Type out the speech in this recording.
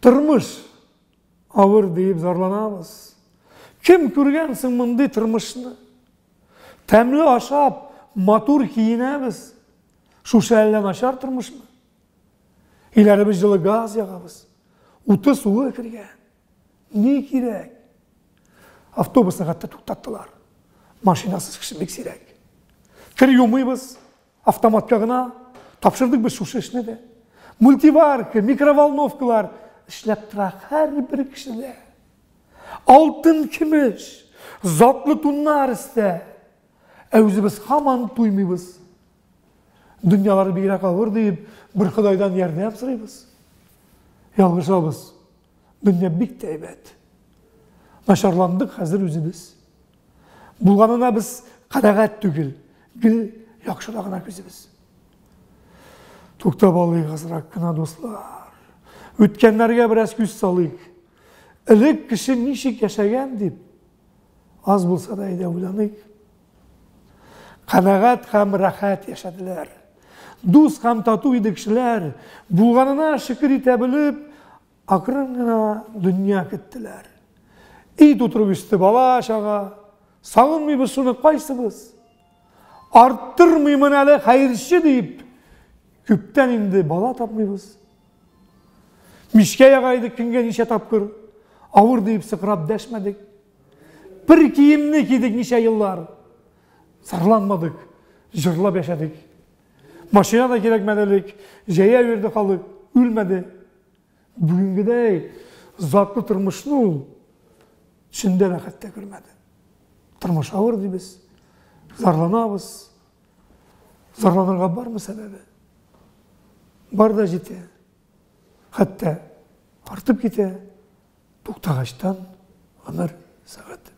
Тұрмыш ауыр deyip зарланабыз. Кім көргенсің мындай тұрмышны? Тәмлі ашап, матур киінеміз. Шушы әлі нашар тұрмышны. Иләріміз жылы газ яғабыз. Уты суы кірген. Не керек? Автобусны қатты туқтаттылар. Машинасыз кішімбек сирек. Кір юмыйбыз. Автоматқа ғына тапшырдық біз шушы ішіне де. Мультиварка, микроволновкалар ішлеп тұрақ әрбір кішіде. Алтын кіміш, затлы тұннар істе. Әузі біз хаман туймайбыз. Дүниялары бейрақ ауыр дейіп, бір құдайдан ярдәм сұрайбыз. Ялғышабыз. Дүния бик тәйбәт. Нашарландық қазір өзіміз. Бұлғанына біз қадағат түгіл, гіл яқшырағына көзіміз. Тоқтап алайық азырақ қына достар. Өткенлерге біраз көз салайық. Ілік кіші нешік яшаған деп, аз болса да айда ойланайық. Қанағат қам рахат яшадылар. Дус қам тату еді кішілер. Бұлғанына шүкір ете біліп, ақырын ғына дүния кеттілер. Ит отырып үсті бала шаға, сағынмайбыз шыны қайсыбыз. Арттырмаймын әлі қайыршы дейіп, көптен енді бала тапмайбыз. Мишке яғайды күнге неше тапқыр, ауыр дейіп сықырап дәшмәдік. Бір киімні кидік неше йыллар. Сарланмадық, жырлап яшадық. Машина да керек мәділік, жая өрді қалық, өлмәді. Бүгінгідей затлы тұрмышны ол шынды рақатта көрмәді. Тұрмыш ауыр дейбіз, зарланабыз. Зарланырға бар ма сәбәбі? Бар да жете. Хатта артып кете, тоқтағаштан өмір сағат.